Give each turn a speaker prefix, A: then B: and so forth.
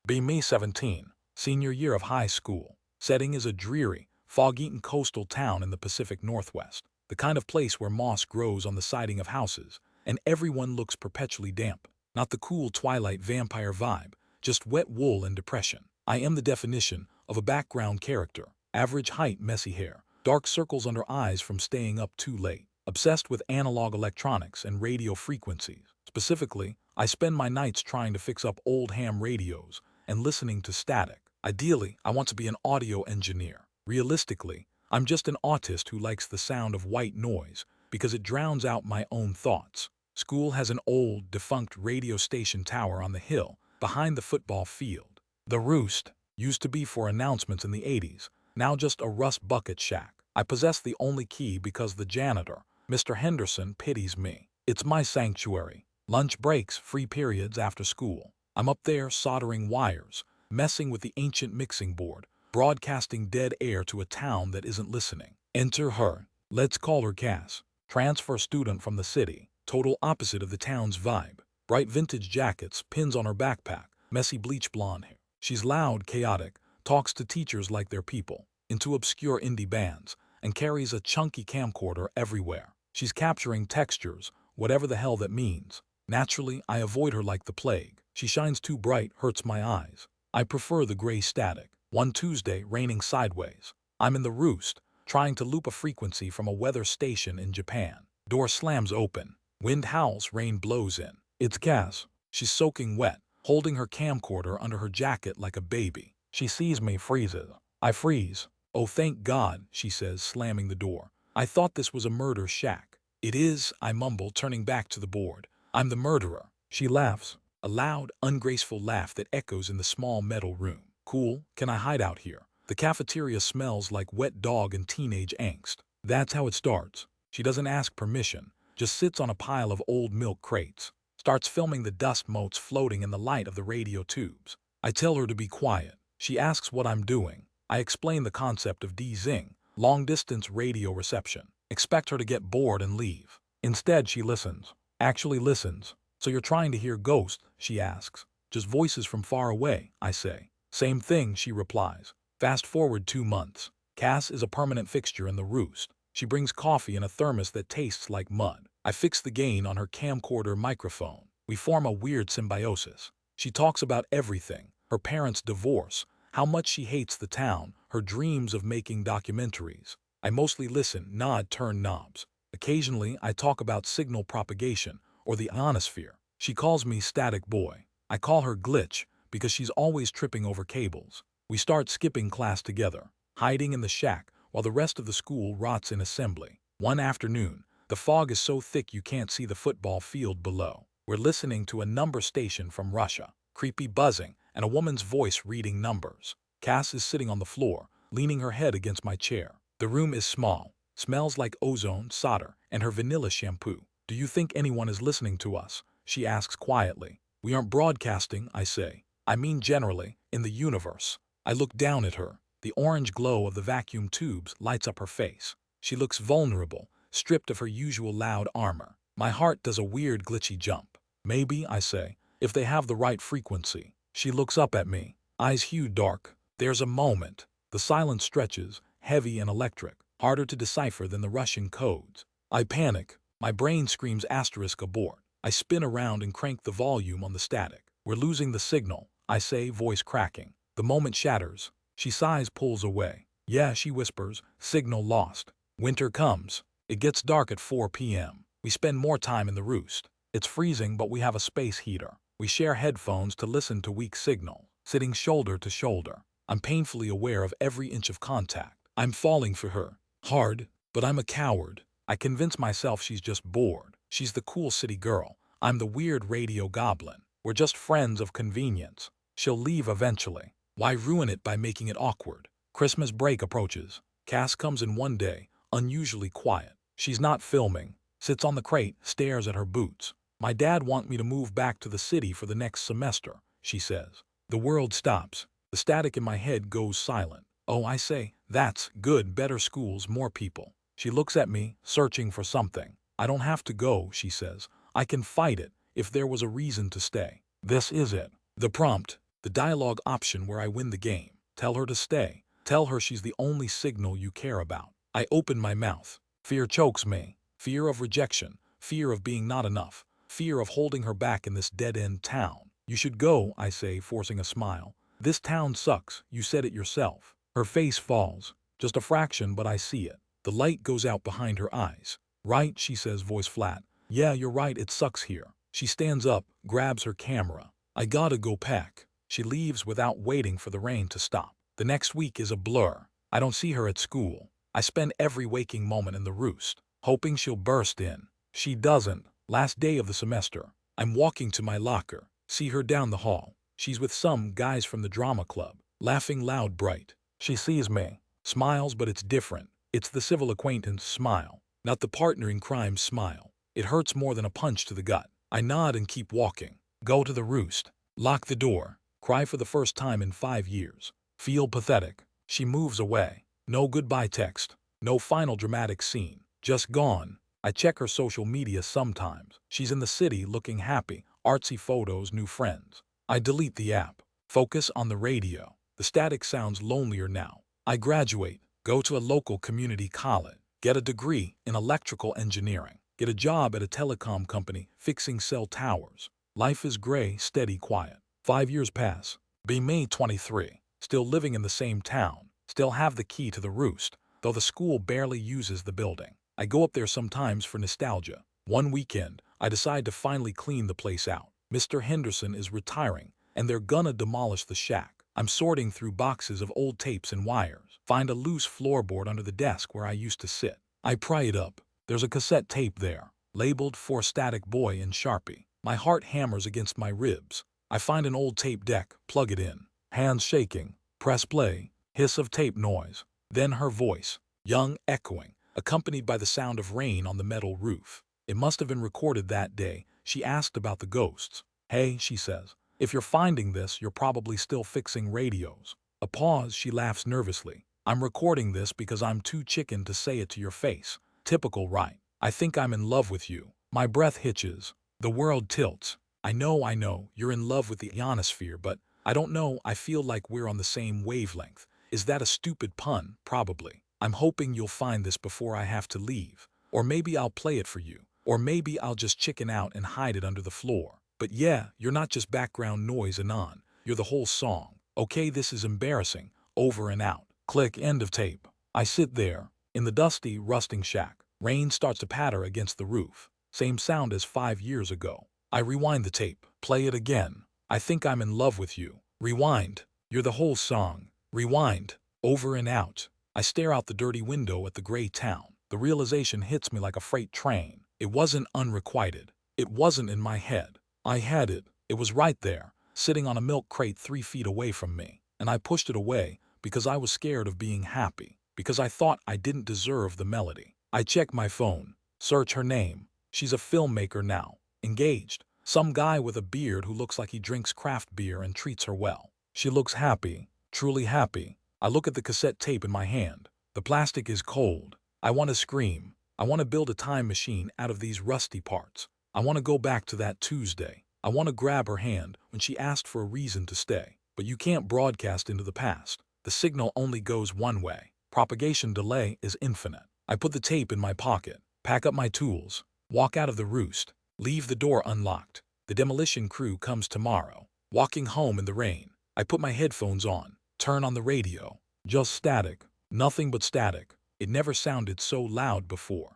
A: Be me 17, senior year of high school. Setting is a dreary, fog-eaten coastal town in the Pacific Northwest, the kind of place where moss grows on the siding of houses, and everyone looks perpetually damp. Not the cool Twilight vampire vibe, just wet wool and depression. I am the definition of a background character. Average height, messy hair, dark circles under eyes from staying up too late. Obsessed with analog electronics and radio frequencies. Specifically, I spend my nights trying to fix up old ham radios and listening to static. Ideally, I want to be an audio engineer. Realistically, I'm just an autist who likes the sound of white noise because it drowns out my own thoughts. School has an old, defunct radio station tower on the hill behind the football field. The Roost used to be for announcements in the 80s, now just a rust bucket shack. I possess the only key because the janitor, Mr. Henderson, pities me. It's my sanctuary. Lunch breaks, free periods after school. I'm up there soldering wires, messing with the ancient mixing board, broadcasting dead air to a town that isn't listening. Enter her. Let's call her Cass. Transfer student from the city, total opposite of the town's vibe. Bright vintage jackets, pins on her backpack, messy bleach blonde hair. She's loud, chaotic, talks to teachers like they're people, into obscure indie bands, and carries a chunky camcorder everywhere. She's capturing textures, whatever the hell that means. Naturally, I avoid her like the plague. She shines too bright, hurts my eyes. I prefer the gray static. One Tuesday, raining sideways. I'm in the Roost, trying to loop a frequency from a weather station in Japan. Door slams open. Wind howls, rain blows in. It's Cass. She's soaking wet, holding her camcorder under her jacket like a baby. She sees me, freezes. I freeze. Oh, thank God, she says, slamming the door. I thought this was a murder shack. It is, I mumble, turning back to the board. I'm the murderer. She laughs. A loud, ungraceful laugh that echoes in the small metal room. Cool, can I hide out here? The cafeteria smells like wet dog and teenage angst. That's how it starts. She doesn't ask permission, just sits on a pile of old milk crates. Starts filming the dust motes floating in the light of the radio tubes. I tell her to be quiet. She asks what I'm doing. I explain the concept of DZing, long-distance radio reception. Expect her to get bored and leave. Instead, she listens. Actually listens. So you're trying to hear ghosts, she asks. Just voices from far away, I say. Same thing, she replies. Fast forward 2 months. Cass is a permanent fixture in the Roost. She brings coffee in a thermos that tastes like mud. I fix the gain on her camcorder microphone. We form a weird symbiosis. She talks about everything. Her parents' divorce, how much she hates the town, her dreams of making documentaries. I mostly listen, nod, turn knobs. Occasionally, I talk about signal propagation or the ionosphere. She calls me Static Boy. I call her Glitch because she's always tripping over cables. We start skipping class together, hiding in the shack while the rest of the school rots in assembly. One afternoon, the fog is so thick you can't see the football field below. We're listening to a number station from Russia, creepy buzzing, and a woman's voice reading numbers. Cass is sitting on the floor, leaning her head against my chair. The room is small, smells like ozone, solder, and her vanilla shampoo. Do you think anyone is listening to us? She asks quietly. We aren't broadcasting, I say. I mean generally, in the universe. I look down at her. The orange glow of the vacuum tubes lights up her face. She looks vulnerable, stripped of her usual loud armor. My heart does a weird glitchy jump. Maybe, I say, if they have the right frequency. She looks up at me, eyes hued dark. There's a moment. The silence stretches, heavy and electric, harder to decipher than the Russian codes. I panic. My brain screams asterisk abort. I spin around and crank the volume on the static. We're losing the signal, I say, voice cracking. The moment shatters. She sighs, pulls away. Yeah, she whispers, signal lost. Winter comes. It gets dark at 4 p.m. We spend more time in the Roost. It's freezing, but we have a space heater. We share headphones to listen to weak signal, sitting shoulder to shoulder. I'm painfully aware of every inch of contact. I'm falling for her. Hard, but I'm a coward. I convince myself she's just bored. She's the cool city girl. I'm the weird radio goblin. We're just friends of convenience. She'll leave eventually. Why ruin it by making it awkward? Christmas break approaches. Cass comes in one day, unusually quiet. She's not filming. Sits on the crate, stares at her boots. My dad wants me to move back to the city for the next semester, she says. The world stops. The static in my head goes silent. Oh, I say, that's good, better schools, more people. She looks at me, searching for something. I don't have to go, she says. I can fight it if there was a reason to stay. This is it. The prompt. The dialogue option where I win the game. Tell her to stay. Tell her she's the only signal you care about. I open my mouth. Fear chokes me. Fear of rejection. Fear of being not enough. Fear of holding her back in this dead-end town. You should go, I say, forcing a smile. This town sucks. You said it yourself. Her face falls. Just a fraction, but I see it. The light goes out behind her eyes. Right, she says, voice flat. Yeah, you're right, it sucks here. She stands up, grabs her camera. I gotta go pack. She leaves without waiting for the rain to stop. The next week is a blur. I don't see her at school. I spend every waking moment in the roost, hoping she'll burst in. She doesn't. Last day of the semester. I'm walking to my locker. See her down the hall. She's with some guys from the drama club, laughing loud bright. She sees me, smiles, but it's different. It's the civil acquaintance smile, not the partner in crime smile. It hurts more than a punch to the gut. I nod and keep walking. Go to the roost. Lock the door. Cry for the first time in 5 years. Feel pathetic. She moves away. No goodbye text. No final dramatic scene. Just gone. I check her social media sometimes. She's in the city looking happy. Artsy photos, new friends. I delete the app. Focus on the radio. The static sounds lonelier now. I graduate. Go to a local community college. Get a degree in electrical engineering. Get a job at a telecom company fixing cell towers. Life is gray, steady, quiet. 5 years pass. Be May 23. Still living in the same town. Still have the key to the roost, though the school barely uses the building. I go up there sometimes for nostalgia. One weekend, I decide to finally clean the place out. Mr. Henderson is retiring, and they're gonna demolish the shack. I'm sorting through boxes of old tapes and wires. Find a loose floorboard under the desk where I used to sit. I pry it up. There's a cassette tape there, labeled For Static Boy in Sharpie. My heart hammers against my ribs. I find an old tape deck, plug it in. Hands shaking. Press play. Hiss of tape noise. Then her voice, young, echoing, accompanied by the sound of rain on the metal roof. It must have been recorded that day. She asked about the ghosts. Hey, she says, if you're finding this, you're probably still fixing radios. A pause, she laughs nervously. I'm recording this because I'm too chicken to say it to your face. Typical, right? I think I'm in love with you. My breath hitches. The world tilts. I know, you're in love with the ionosphere, but I don't know, I feel like we're on the same wavelength. Is that a stupid pun? Probably. I'm hoping you'll find this before I have to leave. Or maybe I'll play it for you. Or maybe I'll just chicken out and hide it under the floor. But yeah, you're not just background noise anon. You're the whole song. Okay, this is embarrassing. Over and out. Click, end of tape. I sit there, in the dusty, rusting shack. Rain starts to patter against the roof. Same sound as 5 years ago. I rewind the tape. Play it again. I think I'm in love with you. Rewind. You're the whole song. Rewind. Over and out. I stare out the dirty window at the gray town. The realization hits me like a freight train. It wasn't unrequited. It wasn't in my head. I had it. It was right there, sitting on a milk crate 3 feet away from me. And I pushed it away because I was scared of being happy. Because I thought I didn't deserve the melody. I check my phone. Search her name. She's a filmmaker now. Engaged. Some guy with a beard who looks like he drinks craft beer and treats her well. She looks happy. Truly happy. I look at the cassette tape in my hand. The plastic is cold. I want to scream. I want to build a time machine out of these rusty parts. I want to go back to that Tuesday. I want to grab her hand when she asked for a reason to stay. But you can't broadcast into the past. The signal only goes one way. Propagation delay is infinite. I put the tape in my pocket, pack up my tools, walk out of the roost, leave the door unlocked. The demolition crew comes tomorrow. Walking home in the rain, I put my headphones on, turn on the radio. Just static. Nothing but static. It never sounded so loud before.